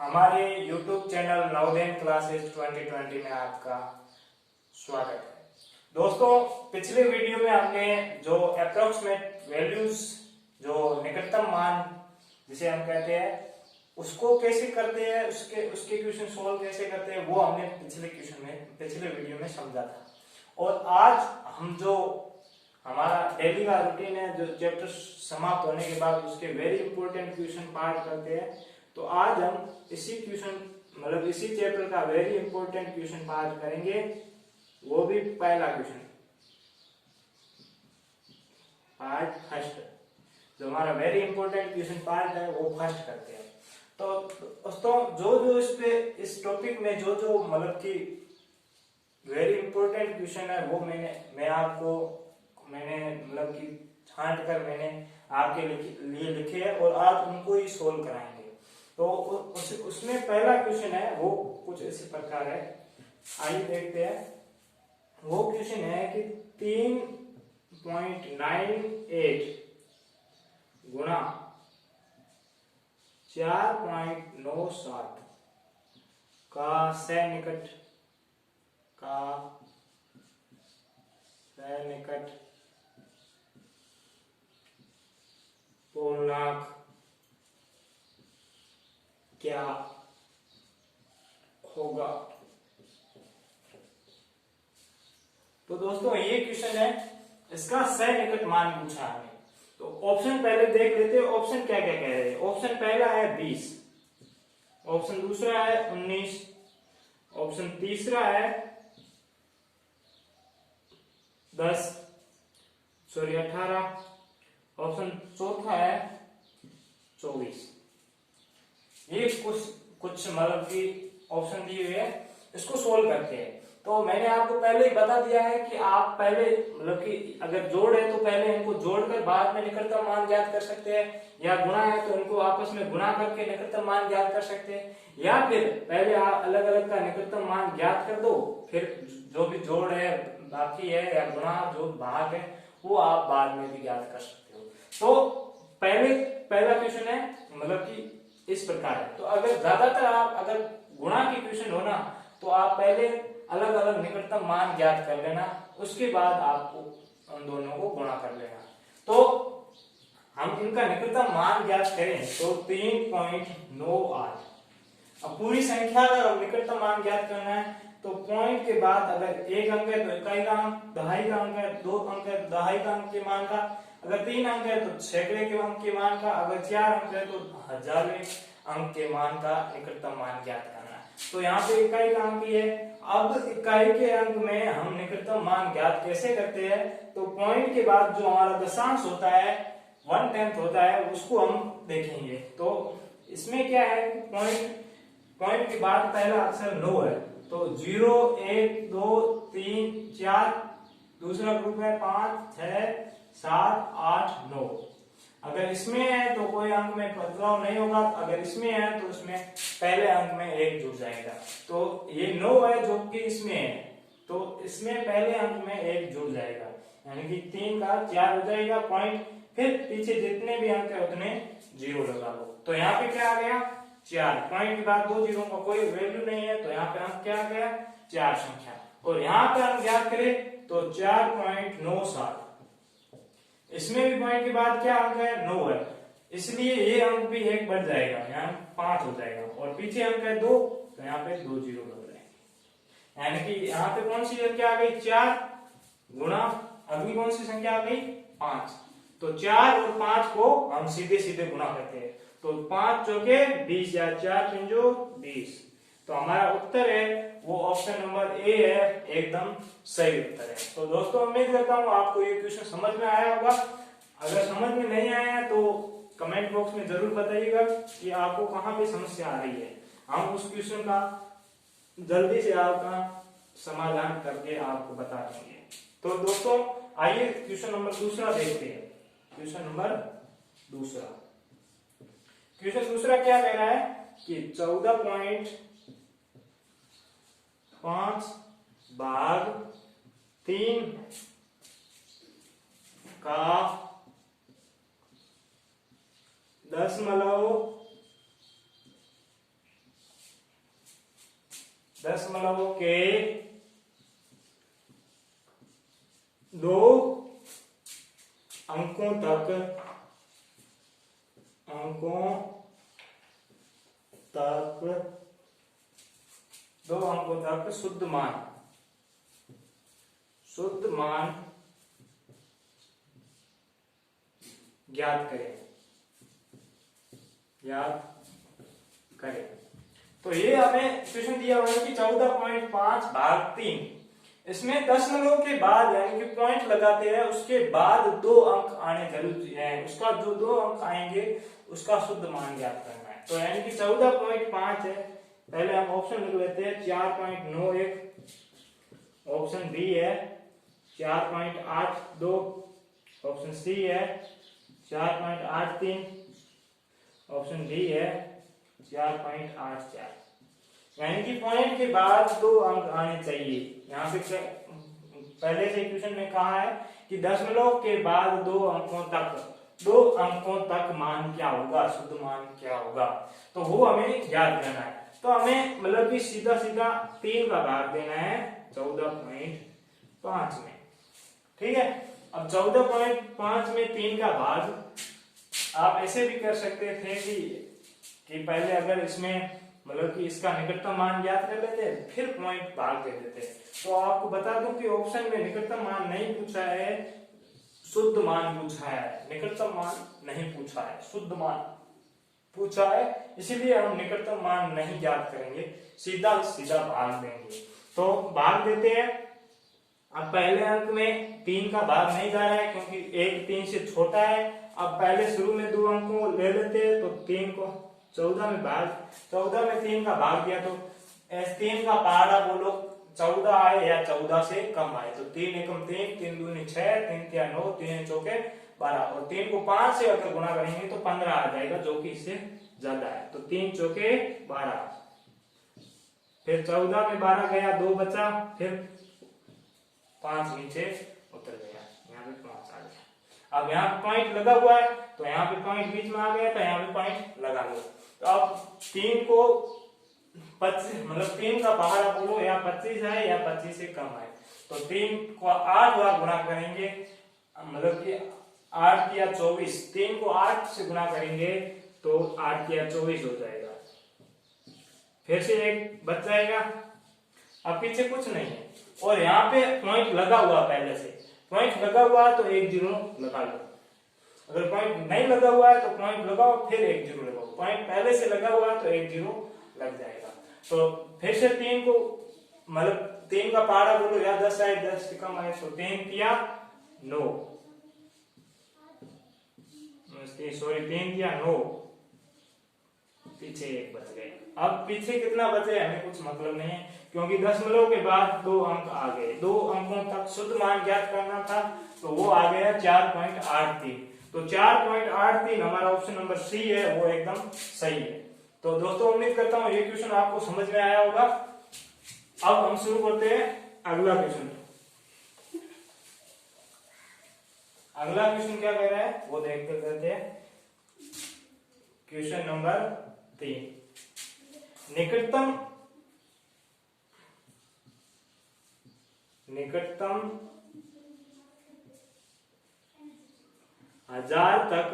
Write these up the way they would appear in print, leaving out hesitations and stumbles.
हमारे YouTube channel Navodaya classes 2020 में आपका स्वागत है। दोस्तों, पिछले वीडियो में हमने जो अप्रोक्सीमेट वैल्यूज, जो निकटतम मान जिसे हम कहते हैं, उसको कैसे करते हैं, उसके क्वेश्चन सॉल्व कैसे करते हैं, वो हमने पिछले वीडियो में समझा था। और आज हम जो हमारा डेली का रूटीन है, जो चैप्टर समाप्त होने के बाद उसके वेरी इंपॉर्टेंट क्वेश्चन पार्ट करते हैं, तो आज हम इसी चैप्टर का वेरी इंपॉर्टेंट क्वेश्चन पार्ट करेंगे। वो भी पहला क्वेश्चन, पार्ट फर्स्ट, जो हमारा वेरी इंपॉर्टेंट क्वेश्चन पार्ट है वो फर्स्ट करते हैं। तो दोस्तों, जो इस टॉपिक में जो कि वेरी इंपॉर्टेंट क्वेश्चन है वो मैंने आपको छांट कर मैंने आपके लिए लिखे हैं और आज उनको ही सोल्व कराएंगे। तो उसमें पहला क्वेश्चन है वो कुछ इसी प्रकार है, आइए देखते हैं। वो क्वेश्चन है कि 3.98 गुणा 4.97 का सैनिकट पूर्णांक क्या होगा। तो दोस्तों, ये क्वेश्चन है, इसका सैनिकट मान पूछा हमें। तो ऑप्शन पहले देख लेते हैं, ऑप्शन क्या क्या कह रहे हैं। ऑप्शन पहला है 20, ऑप्शन दूसरा है 19, ऑप्शन तीसरा है 18, ऑप्शन चौथा है 24। ये कुछ कि ऑप्शन दिए हुए हैं, इसको सोल्व करते हैं। तो मैंने आपको पहले ही बता दिया है कि आप पहले कि अगर जोड़ है तो पहले इनको जोड़कर बाद में निकटतम मान ज्ञात कर सकते हैं, या गुणा है तो इनको आपस में गुणा करके निकटतम मान ज्ञात कर सकते हैं, या फिर पहले आप अलग अलग का निकटतम मान ज्ञात कर दो, फिर जो भी जोड़ है बाकी है या गुणा जो भाग है वो आप बाद में भी ज्ञात कर सकते हो। तो पहला क्वेश्चन है कि इस प्रकार है। तो अगर ज्यादातर आप अगर गुणा की क्वेश्चन हो ना, तो आप पहले अलग अलग निकटतम मान ज्ञात कर लेना, उसके बाद आपको उन दोनों को गुणा कर लेना। तो हम इनका निकटतम मान ज्ञात करें तो 3.98। अब पूरी संख्या का निकटतम मान ज्ञात करना है तो पॉइंट के बाद अगर एक अंक है तो इकाई का अंक, दहाई का अंक है, दो अंक है तो दहाई का अंक के मान का, अगर 3 अंक है तो सैकड़े के अंक के मान का, अगर 4 अंक है तो हजारवें अंक के मान का निकटतम मान ज्ञात करना है। तो यहाँ पे इकाई का अंक ही है। अब इकाई के अंक में हम निकटतम मान ज्ञात कैसे करते हैं, तो पॉइंट के बाद जो हमारा दशांश होता है 1/10 होता है, उसको हम देखेंगे। तो इसमें क्या है, पॉइंट के बाद पहला अक्षर 9 है, तो 0 1 2 3 4, दूसरा ग्रुप है 5 6 7 8 9। अगर इसमें है तो कोई अंक में बदलाव नहीं होगा, अगर इसमें है तो इसमें पहले अंक में 1 जुड़ जाएगा। तो ये 9 है जो कि इसमें है, तो इसमें पहले अंक में 1 जुड़ जाएगा, यानी कि 3 का 4 हो जाएगा पॉइंट। फिर पीछे जितने भी अंक है उतने 0 लगा लो। तो यहाँ पे क्या आ गया, 4। पॉइंट के बाद 2 जीरो का कोई वैल्यू नहीं है, तो यहाँ पे अंक क्या आ गया, 4 संख्या। और यहाँ पे हम ज्ञात करें तो 4.97। इसमें भी पॉइंट के बाद क्या अंक है, 9 है, इसलिए ये अंक भी 1 बढ़ जाएगा, यहाँ 5 हो जाएगा। और पीछे अंक है 2, तो यहाँ पे 2 जीरो लग जाएंगे, यानी कि यहाँ पे कौन सी संख्या आ गई, 4 गुणा अगली कौन सी संख्या आ गई, 5। तो 4 और 5 को हम सीधे सीधे गुणा करते हैं, तो 5 चौके 20 या 4 पंजो 20। तो हमारा उत्तर है वो ऑप्शन नंबर ए है, एकदम सही उत्तर है। तो दोस्तों, उम्मीद करता हूँ आपको ये क्वेश्चन समझ में आया होगा। अगर समझ में नहीं आया है तो कमेंट बॉक्स में जरूर बताइएगा कि आपको कहाँ पे समस्या आ रही है, हम उस क्वेश्चन का जल्दी से आपका समाधान करके आपको बता देंगे। तो दोस्तों, आइए क्वेश्चन नंबर दूसरा देखते हैं। क्वेश्चन नंबर दूसरा क्या कह रहा है कि 14.5 भाग 3 का 10.5 दशमलव के 2 अंकों तक 2 अंकों तक शुद्ध मान ज्ञात करें। तो ये हमें क्वेश्चन दिया हुआ है कि 14.5 भाग 3, इसमें दशमलव के बाद यानी कि पॉइंट लगाते हैं, उसके बाद 2 अंक आने जरूरी है, उसका जो 2 अंक आएंगे उसका शुद्ध मान ज्ञात करना है। तो यानी कि 14.5 है, पहले हम ऑप्शन लिख लेते हैं 4.91, ऑप्शन बी है 4.82, ऑप्शन सी है 4.83, ऑप्शन डी है 4.84। यानी कि पॉइंट के बाद 2 अंक आने चाहिए। यहाँ पे पहले से क्वेश्चन में कहा है कि दशमलव के बाद 2 अंकों तक मान क्या होगा, शुद्ध मान क्या होगा, तो वो हमें याद करना है। तो हमें मतलब कि सीधा 3 का भाग देना है 14.5 में, ठीक है। अब 14.5 में 3 का भाग आप ऐसे भी कर सकते थे कि पहले अगर इसमें मतलब कि इसका निकटतम मान ज्ञात कर लेते फिर पॉइंट भाग दे देते। तो आपको बता दूं कि ऑप्शन में निकटतम मान नहीं पूछा है, शुद्ध मान पूछा है, निकटतम मान नहीं पूछा है, शुद्ध मान पूछा है, इसीलिए हम निकटतम मान नहीं ज्ञात करेंगे, सीधा भाग देंगे। तो भाग देते हैं। अब पहले अंक में 3 का भाग नहीं जा रहा है क्योंकि 1 3 से छोटा है। अब पहले शुरू में 2 अंकों ले लेते हैं, तो 3 को 14 में 3 का भाग दिया तो S3 का पहाड़ा बोलो 14 आए या 14 से कम आए, तो 3 एकम 3, 3 दूनी 6, 3 तिया 9, 3 चौके 12, और 3 को 5 से अगर गुणा करेंगे तो 15 आ जाएगा, जो कि इससे ज्यादा है। तो 3 चौके 12, फिर 14 में 12 गया, 2 बचा, फिर 5 नीचे उतर गया, यहाँ पे 5 आ गया। अब यहाँ पॉइंट लगा हुआ है तो यहाँ पे पॉइंट बीच में आ गया, तो यहाँ पे पॉइंट लगा लो। तो अब 3 को 25 मतलब 3 का पहाड़ा बोलो या 25 है या 25 से कम है, तो 3 को 8 बार गुणा करेंगे, मतलब कि 8 या 24, 3 को 8 से गुणा करेंगे तो 8 या 24 हो जाएगा, फिर से 1 बच जाएगा। अब पीछे कुछ नहीं है और यहाँ पे पॉइंट लगा हुआ, पहले से पॉइंट लगा हुआ है तो 1 0 लगा लो। अगर पॉइंट नहीं लगा हुआ है तो पॉइंट लगाओ फिर 1 0 लगाओ, पॉइंट पहले से लगा हुआ है तो 1 0 लग जाएगा। तो फिर से 3 को मतलब 3 का पहाड़ा बोलो या 10 आए 10 से कम आए, तो 3 तिया 9, सॉरी 3 तिया 9, पीछे 1 बच गए। अब पीछे कितना बचे हमें कुछ मतलब नहीं है क्योंकि दशमलव के बाद 2 अंक आ गए, 2 अंकों तक शुद्ध मान ज्ञात करना था, तो वो आ गया 4.83। तो 4.83 हमारा ऑप्शन नंबर सी है, वो एकदम सही है। तो दोस्तों उम्मीद करता हूँ ये क्वेश्चन आपको समझ में आया होगा। अब हम शुरू करते हैं अगला क्वेश्चन। अगला क्वेश्चन क्या कह रहा है वो देखते रहते हैं। क्वेश्चन नंबर 3, निकटतम 1000 तक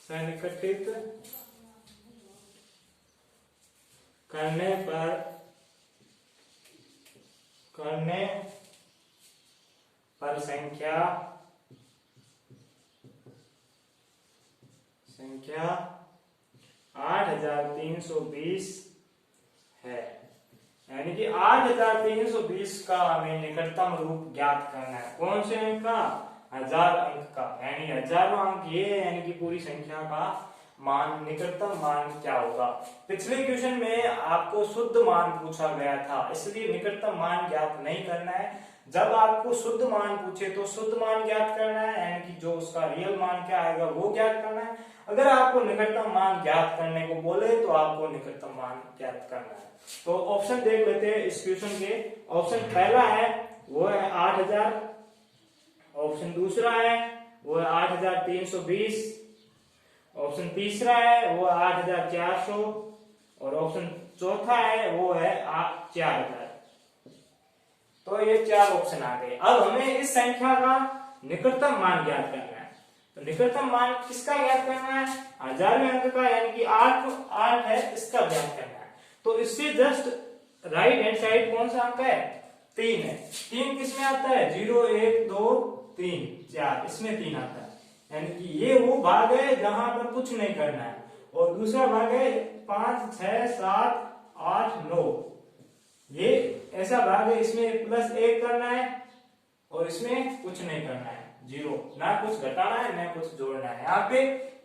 सन्निकटित करने पर संख्या 8320 है, यानी कि 8320 का हमें निकटतम रूप ज्ञात करना है। कौन से अंक का? 1000 अंक का, यानी हजारों अंक ये है, यानी कि पूरी संख्या का मान निकटतम मान क्या होगा। पिछले क्वेश्चन में आपको शुद्ध मान पूछा गया था, इसलिए निकटतम मान ज्ञात नहीं करना है, जब आपको शुद्ध मान पूछे तो शुद्ध मान ज्ञात करना है, यानी कि जो उसका रियल मान क्या आएगा वो ज्ञात करना है। अगर आपको निकटतम मान ज्ञात करने को बोले तो आपको निकटतम मान ज्ञात करना है। तो ऑप्शन देख लेते हैं इस क्वेश्चन के। ऑप्शन पहला है वो है 8000, ऑप्शन दूसरा है वो है 8320, ऑप्शन तीसरा है वो 8400 और ऑप्शन चौथा है वो है 4000। तो ये 4 ऑप्शन आ गए। अब हमें इस संख्या का निकटतम मान ज्ञात करना है। तो निकटतम मान किसका ज्ञात करना है? 1000वें अंक का, यानी कि 8 है, इसका ज्ञात करना है। तो इससे जस्ट राइट हैंड साइड कौन सा अंक है? 3 है। 3 किस में आता है? 0 1 2 3 4, इसमें 3 आता है। यानी कि ये वो भाग है जहां पर कुछ नहीं करना है, और दूसरा भाग है 5 6 7 8 9, ये ऐसा भाग है इसमें +1 करना है और इसमें कुछ नहीं करना है, 0, ना कुछ घटाना है ना कुछ जोड़ना है। यहाँ पे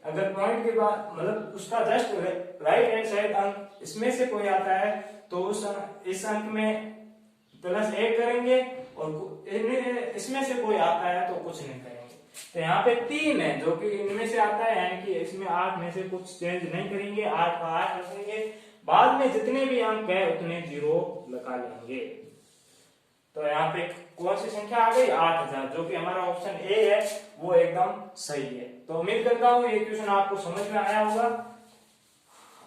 अगर पॉइंट के बाद मतलब उसका जस्ट राइट हैंड साइड अंक इसमें से कोई आता है तो इस अंक में +1 करेंगे, और इसमें से कोई आता है तो कुछ नहीं करेंगे। तो यहाँ पे 3 है जो कि इनमें से आता है, यानी कि इसमें 8 में से कुछ चेंज नहीं करेंगे, 8 का 8 रखेंगे। बाद में जितने भी अंक है उतने 0 लगा लेंगे। तो यहाँ पे कौन सी संख्या आ गई? 8000, जो कि हमारा ऑप्शन ए है वो एकदम सही है। तो उम्मीद करता हूँ ये क्वेश्चन आपको समझ में आया होगा।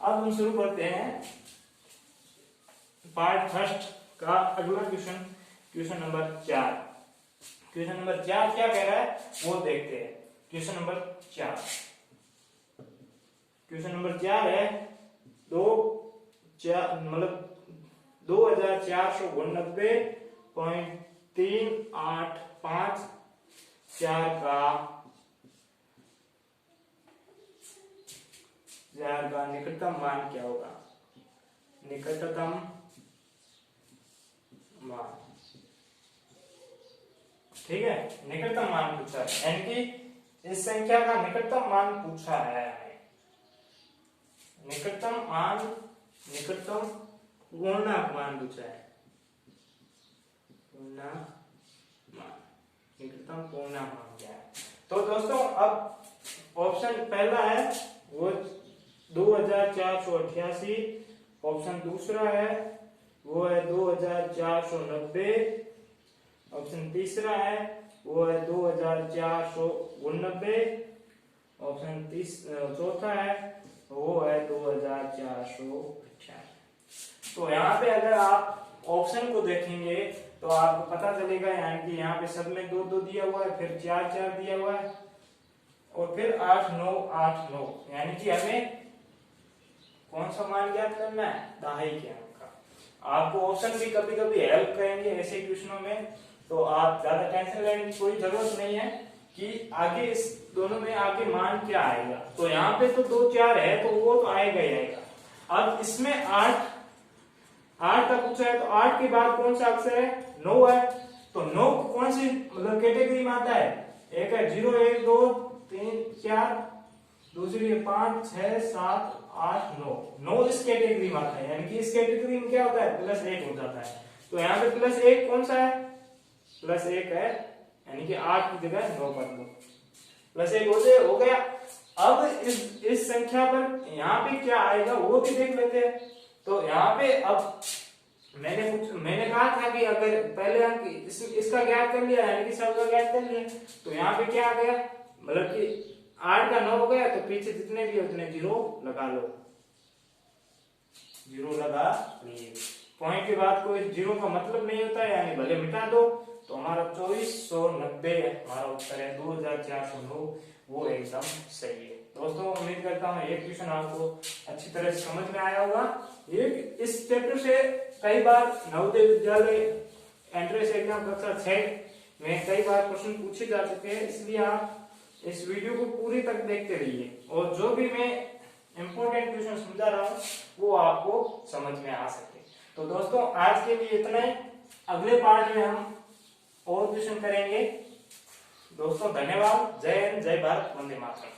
अब हम शुरू करते हैं पार्ट फर्स्ट का अगला question, question number 4। Question number 4 क्या कह रहा है वो देखते हैं। क्वेश्चन नंबर 4, क्वेश्चन नंबर 4 है 2489.38554 का निकटतम मान क्या होगा? निकटतम मान, ठीक है, निकटतम मान पूछा है, यानी कि इस संख्या का निकटतम मान पूछा है। निकटतम पूर्णांक मान पूछा है, निकटतम पूर्णांक मान क्या है? तो दोस्तों अब ऑप्शन पहला है वो 2488, ऑप्शन दूसरा है वो है 2490, ऑप्शन तीसरा है वो है 2489, ऑप्शन चौथा है वो है 2488। तो यहाँ पे अगर आप ऑप्शन को देखेंगे तो आपको पता चलेगा, यानी कि यहाँ पे सब में 2 2 दिया हुआ है, फिर 4 4 दिया हुआ है, और फिर 8 9 8 9, यानी कि हमें कौन सा मान ज्ञात करना है? दहाई के अंक का। आपको ऑप्शन भी कभी कभी हेल्प करेंगे ऐसे क्वेश्चनों में, तो आप ज्यादा टेंशन लेने की कोई जरूरत नहीं है कि आगे इस दोनों में आगे मान क्या आएगा। तो यहाँ पे तो 2 4 है तो वो तो आएगा ही आएगा। अब इसमें 8 का पूछा है, तो 8 के बाद कौन सा अक्षर है? 9 है। तो 9 कौन सी मतलब कैटेगरी में आता है? एक है 0 1 2 3 4, दूसरी है 5 6 7 8 9, 9 इस कैटेगरी में आता है, यानी कि इस कैटेगरी में क्या होता है? +1 हो जाता है। तो यहाँ पे +1 कौन सा है? +1 है, यानी कि 8 की जगह 9 कर दो, +1 हो गया। अब इस संख्या पर यहाँ पे क्या आएगा वो भी देख लेते हैं। तो यहाँ पे अब मैंने कहा था कि अगर पहले अंक इसका ज्ञात कर लिया, यानी कि सब का ज्ञात कर लिया, तो यहाँ पे क्या आ गया? मतलब कि 8 का 9 हो गया, तो पीछे जितने भी उतने 0 लगा लो, 0 लगा लिए। पॉइंट के बाद कोई 0 का मतलब नहीं होता है, यानी भले मिटा दो। तो हमारा 2490 हमारा उत्तर है, 2409 वो एकदम सही है। दोस्तों उम्मीद करता हूँ ये क्वेश्चन आपको अच्छी तरह से समझ में आया होगा। ये इस चैप्टर से कई बार नवोदय विद्यालय एंट्रेंस एग्जाम कक्षा 6 में कई बार प्रश्न पूछे जा चुके हैं, इसलिए आप इस वीडियो को पूरी तक देखते रहिए, और जो भी मैं इंपॉर्टेंट क्वेश्चन समझा रहा हूँ वो आपको समझ में आ सके। तो दोस्तों आज के लिए इतना ही, अगले पार्ट में हम और क्वेश्चन करेंगे। दोस्तों धन्यवाद, जय हिंद, जय भारत, वंदे मातरम।